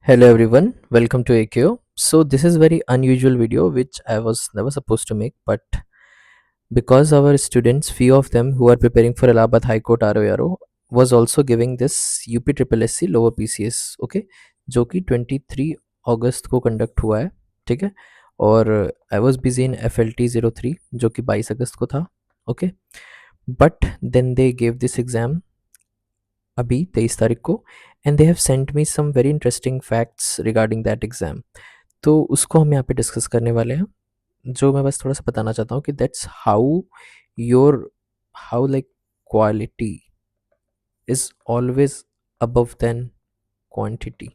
Hello everyone, welcome to AKO. So this is very unusual video which I was never supposed to make, but because our students, few of them who are preparing for Allahabad High Court RORO, was also giving this UP Triple SC lower PCS, okay, जो कि 23 अगस्त को conduct हुआ है, ठीक है. और I was busy in FLT 03 जो कि 22 अगस्त को था, okay. But then they gave this exam अभी 23 तारीख को, and they have sent me some very interesting facts regarding that exam. तो उसको हम यहाँ पे डिस्कस करने वाले हैं. जो मैं बस थोड़ा सा बताना चाहता हूँ कि that's how your how like quality is always above then quantity.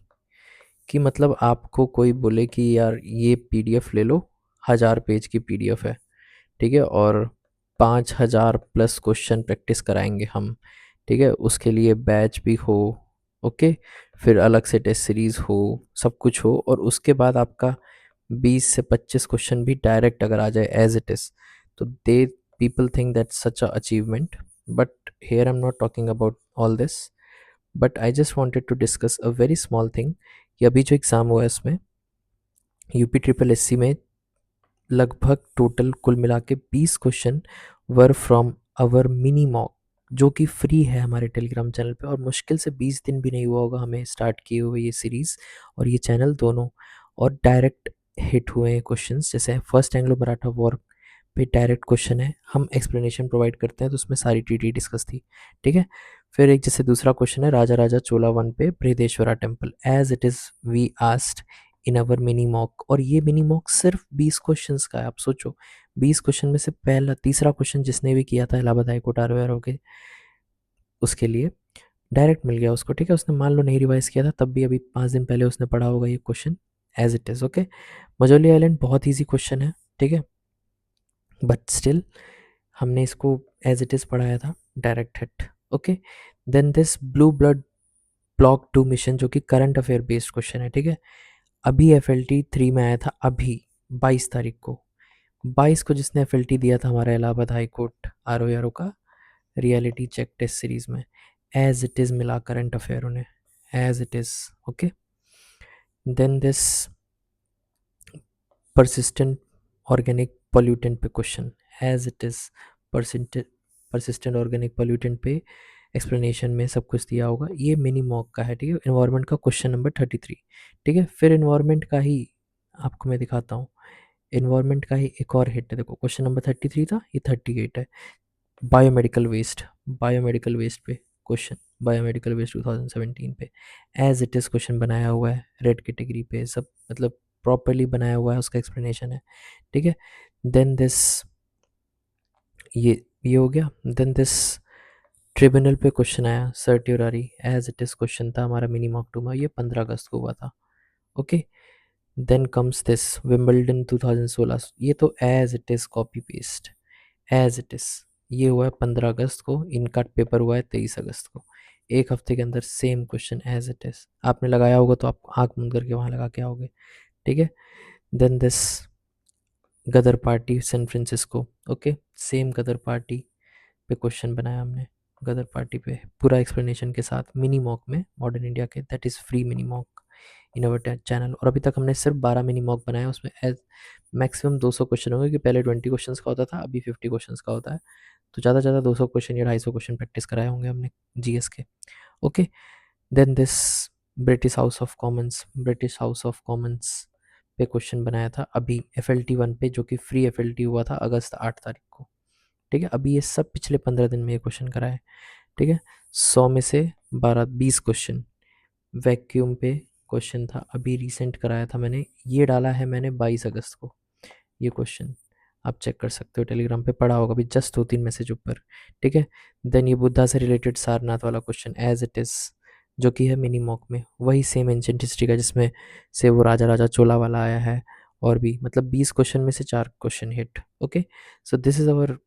कि मतलब आपको कोई बोले कि यार ये पीडीएफ ले लो, 1000 पेज की पीडीएफ है, ठीक है, और 5000 प्लस क्वेश्चन प्रैक्टिस कराएंगे हम, ठीक है, उसके लिए बैच भी हो, ओके, फिर अलग से टेस्ट सीरीज़ हो, सब कुछ हो, और उसके बाद आपका 20 से 25 क्वेश्चन भी डायरेक्ट अगर आ जाए एज इट इज़, तो they people think that such a achievement. But here I am not talking about all this, but I just wanted to discuss a very small thing कि अभी जो exam हुआ है उसमें UP triple S C में लगभग total कुल मिला के 20 question were from our mini mock, जो कि फ्री है हमारे टेलीग्राम चैनल पे, और मुश्किल से 20 दिन भी नहीं हुआ होगा हमें स्टार्ट किए हुए ये सीरीज़ और ये चैनल दोनों. और डायरेक्ट हिट हुए हैं क्वेश्चंस, जैसे फर्स्ट एंग्लो मराठा वॉर पे डायरेक्ट क्वेश्चन है, हम एक्सप्लेनेशन प्रोवाइड करते हैं, तो उसमें सारी टीटी डिस्कस थी, ठीक है. फिर एक जैसे दूसरा क्वेश्चन है राजा राजा चोला वन पे Brihadeshwara temple, as it is we asked in our mini mock. और ये मिनी मॉक सिर्फ 20 क्वेश्चंस का है. आप सोचो, 20 क्वेश्चन में से पहला तीसरा क्वेश्चन जिसने भी किया था इलाहाबाद हाई कोर्ट आर के, उसके लिए डायरेक्ट मिल गया उसको, ठीक है. उसने मान लो नहीं रिवाइज किया था तब भी, अभी 5 दिन पहले उसने पढ़ा होगा ये question as it is, okay. Majuli island बहुत ईजी क्वेश्चन है, ठीक है, बट स्टिल हमने इसको एज इट इज़ पढ़ाया था, direct hit, okay. Then this blue blood block 2 mission, जो कि करंट अफेयर बेस्ड क्वेश्चन है, ठीक है. अभी FLT 3 में आया था, अभी 22 तारीख को, 22 को जिसने FLT दिया था हमारा इलाहाबाद हाई कोर्ट RO का रियलिटी चेक टेस्ट सीरीज में, एज इट इज़ मिला करंट अफेयर उन्हें, as it is, okay. Then this persistent organic pollutant पे question, as it is persistent organic pollutant पे एक्सप्लेनेशन में सब कुछ दिया होगा. ये मिनी मॉक का है, ठीक है. इन्वायरमेंट का क्वेश्चन नंबर 33, ठीक है. फिर इन्वायरमेंट का ही आपको मैं दिखाता हूँ. इन्वायरमेंट का ही एक और हिट है, देखो क्वेश्चन नंबर 33 था, ये 38 है. बायोमेडिकल वेस्ट पे क्वेश्चन, बायोमेडिकल वेस्ट 2017 पे एज इट इज़ क्वेश्चन बनाया हुआ है, रेड कैटेगरी पे, सब मतलब प्रॉपरली बनाया हुआ है, उसका एक्सप्लेनेशन है, ठीक है. देन दिस ये हो गया. देन दिस ट्रिब्यूनल पे क्वेश्चन आया सर्ट्यूरारी, एज इट इज़ क्वेश्चन था हमारा मिनी मॉक 2 में, ये 15 अगस्त को हुआ था, okay. Then comes this Wimbledon 2016, ये तो as it is copy paste, as it is, ये हुआ है 15 अगस्त को, इनका पेपर हुआ है 23 अगस्त को, एक हफ्ते के अंदर same question as it is. आपने लगाया होगा तो आप आंख बंद करके वहाँ लगा के आओगे, ठीक है. Then this Ghadar party San Francisco, okay, same Ghadar party पे क्वेश्चन बनाया हमने, गदर पार्टी पे पूरा एक्सप्लेनेशन के साथ मिनी मॉक में मॉडर्न इंडिया के, that is free mini mock in our channel. और अभी तक हमने सिर्फ 12 मिनी मॉक बनाया, उसमें एज मैक्सिमम 200 क्वेश्चन होंगे, कि पहले 20 क्वेश्चन का होता था, अभी 50 क्वेश्चन का होता है, तो ज़्यादा से ज़्यादा 200 क्वेश्चन या 250 क्वेश्चन प्रैक्टिस कराए होंगे हमने जीएस के, okay. Then this British House of Commons पे क्वेश्चन बनाया था अभी FLT 1 पे, जो कि फ्री FLT हुआ था अगस्त 8 तारीख को, ठीक है. अभी ये सब पिछले 15 दिन में ये क्वेश्चन कराए, ठीक है. 100 में से 12-20 क्वेश्चन वैक्यूम पे क्वेश्चन था, अभी रिसेंट कराया था मैंने, ये डाला है मैंने 22 अगस्त को, ये क्वेश्चन आप चेक कर सकते हो, टेलीग्राम पे पढ़ा होगा अभी जस्ट 2-3 मैसेज ऊपर, ठीक है. देन ये बुद्धा से रिलेटेड सारनाथ वाला क्वेश्चन एज इट इज़, जो कि है मिनी मॉक में, वही सेम एंशियंट हिस्ट्री का जिसमें से वो राजा राजा चोला वाला आया है, और भी मतलब 20 क्वेश्चन में से 4 question hit, okay. So this is our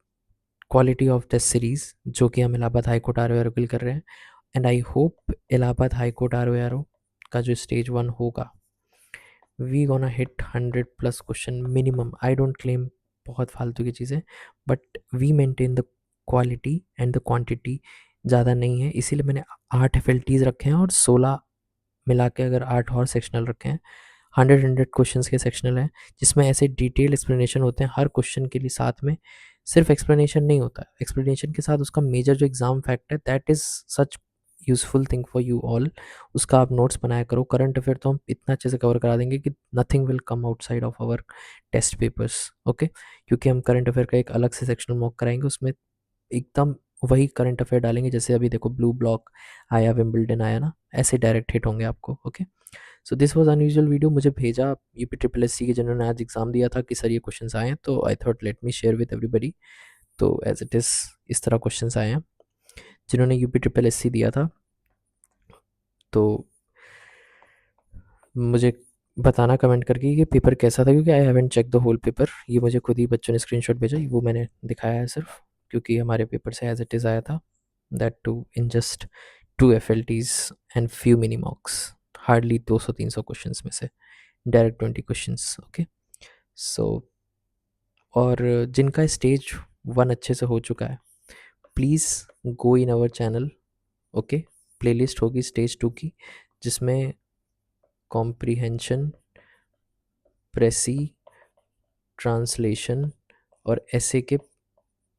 quality of this series, जो कि हम इलाहाबाद हाई कोर्ट RO कर रहे हैं. And I hope Allahabad high court RO का जो स्टेज 1 होगा, we gonna hit 100+ question minimum. I don't claim बहुत फालतू की चीज़ें, but we maintain the quality and the quantity. ज़्यादा नहीं है, इसीलिए मैंने 8 FLTs रखे हैं और 16 मिला के अगर 8 और सेक्शनल रखे हैं, 100 क्वेश्चंस के सेक्शनल हैं, जिसमें ऐसे डिटेल एक्सप्लेनेशन होते हैं हर क्वेश्चन के लिए। साथ में सिर्फ एक्सप्लेनेशन नहीं होता, एक्सप्लेनेशन के साथ उसका मेजर जो एग्जाम फैक्ट है, that is such useful thing for you all. उसका आप नोट्स बनाया करो। करंट अफेयर तो हम इतना अच्छे से कवर करा देंगे कि nothing will come outside of our test papers. Okay, क्योंकि हम करंट अफेयर का एक अलग से सेक्शनल मॉक कराएंगे, उसमें एकदम वही करंट अफेयर डालेंगे जैसे अभी देखो ब्लू ब्लॉक आया, विंबलडन आया ना, ऐसे डायरेक्ट हिट होंगे आपको। Okay, so this was unusual video. मुझे भेजा यूपी ट्रिपल एस सी के जिन्होंने आज एग्जाम दिया था कि सर ये क्वेश्चंस आए हैं, तो I thought let me share with everybody. तो एज इट इज़ इस तरह क्वेश्चंस आए हैं जिन्होंने यूपी ट्रिपल एस सी दिया था। तो मुझे बताना कमेंट करके कि पेपर कैसा था, क्योंकि I haven't check the whole paper. ये मुझे खुद ही बच्चों ने स्क्रीनशॉट भेजा, वो मैंने दिखाया है सिर्फ, क्योंकि हमारे पेपर से एज इट इज़ आया था। That too in just 2 FLTs and few mini mocks, hardly 200-300 questions में से डायरेक्ट 20 क्वेश्चंस। ओके, सो और जिनका स्टेज 1 अच्छे से हो चुका है, please go in our channel. Okay, playlist होगी स्टेज 2 की, जिसमें कॉम्प्रीहेंशन, प्रेसी, ट्रांसलेशन और ऐसे के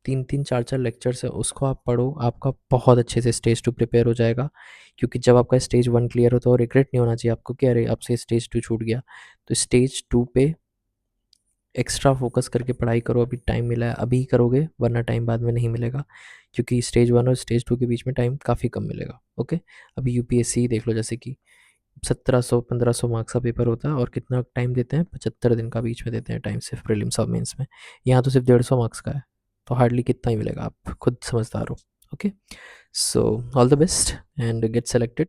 3-3 4-4 लेक्चर्स है, उसको आप पढ़ो। आपका बहुत अच्छे से स्टेज 2 प्रिपेयर हो जाएगा, क्योंकि जब आपका स्टेज 1 क्लियर हो तो रिग्रेट नहीं होना चाहिए आपको कि अरे आपसे स्टेज 2 छूट गया। तो स्टेज 2 पे एक्स्ट्रा फोकस करके पढ़ाई करो। अभी टाइम मिला है, अभी करोगे, वरना टाइम बाद में नहीं मिलेगा, क्योंकि स्टेज 1 और स्टेज 2 के बीच में टाइम काफ़ी कम मिलेगा। ओके, अभी यूपीएससी देख लो, जैसे कि 1700-1500 मार्क्स का पेपर होता है और कितना टाइम देते हैं, 75 दिन का बीच में देते हैं टाइम सिर्फ प्रीलिम्स और मेंस में। यहाँ तो सिर्फ 150 मार्क्स का है, तो हार्डली कितना ही मिलेगा, आप खुद समझदार हो। Okay, so all the best and get selected.